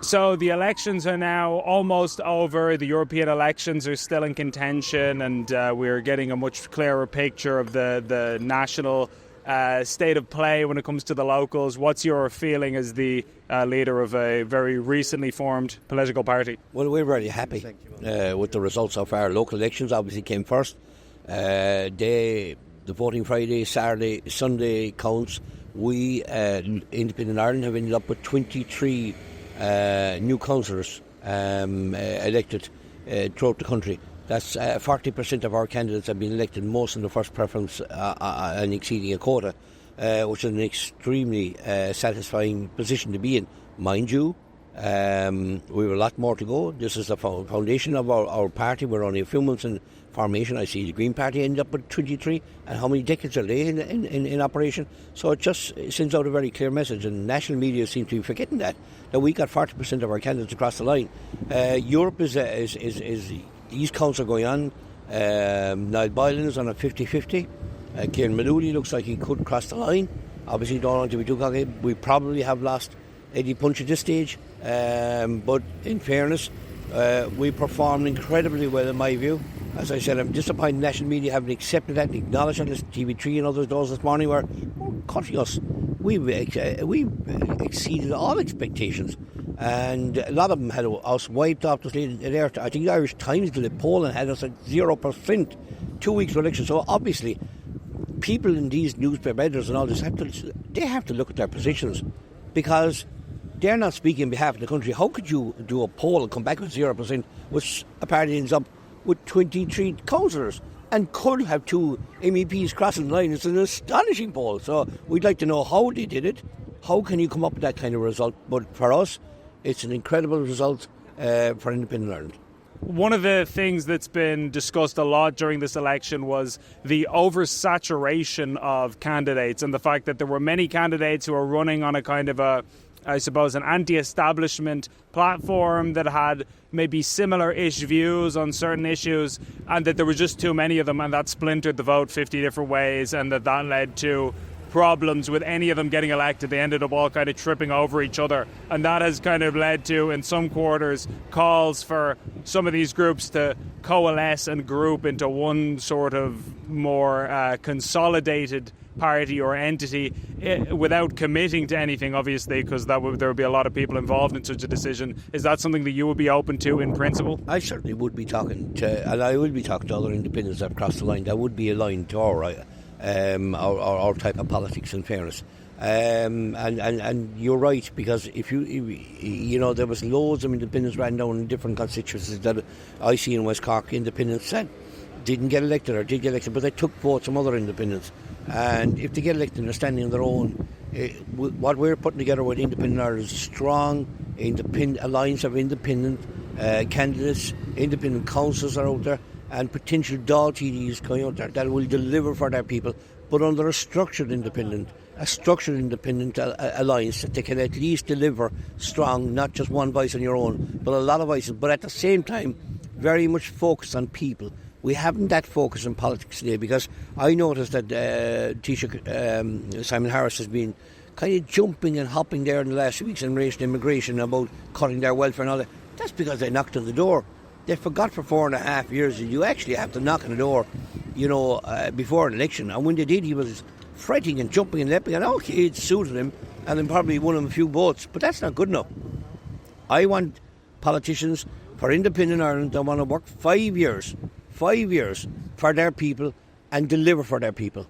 So the elections are now almost over. The European elections are still in contention, and we're getting a much clearer picture of the national state of play when it comes to the locals. What's your feeling as the leader of a very recently formed political party? Well, we're very happy with the results so far. Local elections obviously came first. The voting Friday, Saturday, Sunday counts. We, Independent Ireland, have ended up with 23 new councillors elected throughout the country. That's 40% of our candidates have been elected, most in the first preference and exceeding a quota, which is an extremely satisfying position to be in. Mind you, we have a lot more to go. This is the foundation of our party. We're only a few months in formation. I see the Green Party ended up with 23, and how many decades are they in operation? So it just sends out a very clear message, and national media seem to be forgetting that we got 40% of our candidates across the line. Europe is these counts are going on. Niall Boylan is on a 50-50. Kieran Maloney looks like he could cross the line. Obviously, don't want to be too cocky. We probably have lost Eddie Punch at this stage, but in fairness, we performed incredibly well in my view. As I said, I'm disappointed national media haven't accepted that and acknowledged that. TV3 and others those this morning were cutting us. We've exceeded all expectations, and a lot of them had us wiped off the slate. I think the Irish Times did a poll and had us at 0% 2 weeks for election. So obviously, people in these newspaper editors and all this have to look at their positions, because they're not speaking on behalf of the country. How could you do a poll and come back with 0%, which a party ends up with 23 councillors and could have 2 MEPs crossing the line? It's an astonishing poll. So we'd like to know how they did it. How can you come up with that kind of result? But for us, it's an incredible result for Independent Ireland. One of the things that's been discussed a lot during this election was the oversaturation of candidates, and the fact that there were many candidates who are running on a kind of an anti-establishment platform that had maybe similar-ish views on certain issues, and that there were just too many of them, and that splintered the vote 50 different ways, and that led to problems with any of them getting elected. They ended up all kind of tripping over each other, and that has kind of led to, in some quarters, calls for some of these groups to coalesce and group into one sort of more consolidated party or entity without committing to anything, obviously, because there would be a lot of people involved in such a decision. Is that something that you would be open to in principle? I certainly would be talking to, and I will be talking to other independents that have crossed the line. That would be aligned to our type of politics, in fairness. And you're right, because if you know, there was loads of independents ran down in different constituencies that I see in West Cork. Independents said didn't get elected or did get elected, but they took votes from other independents. And if they get elected and they're standing on their own, what we're putting together with Independent Ireland is a strong alliance of independent candidates. Independent councils are out there, and potential Dáil TDs coming out there that will deliver for their people, but under a structured independent alliance that they can at least deliver strong, not just one voice on your own, but a lot of voices, but at the same time very much focused on people. We haven't that focus in politics today, because I noticed that Taoiseach Simon Harris has been kind of jumping and hopping there in the last few weeks in relation to immigration, about cutting their welfare and all that. That's because they knocked on the door. They forgot for 4.5 years that you actually have to knock on the door, before an election. And when they did, he was fretting and jumping and leaping, and okay, it suited him, and then probably won him a few votes. But that's not good enough. I want politicians for Independent Ireland that want to work 5 years for their people and deliver for their people.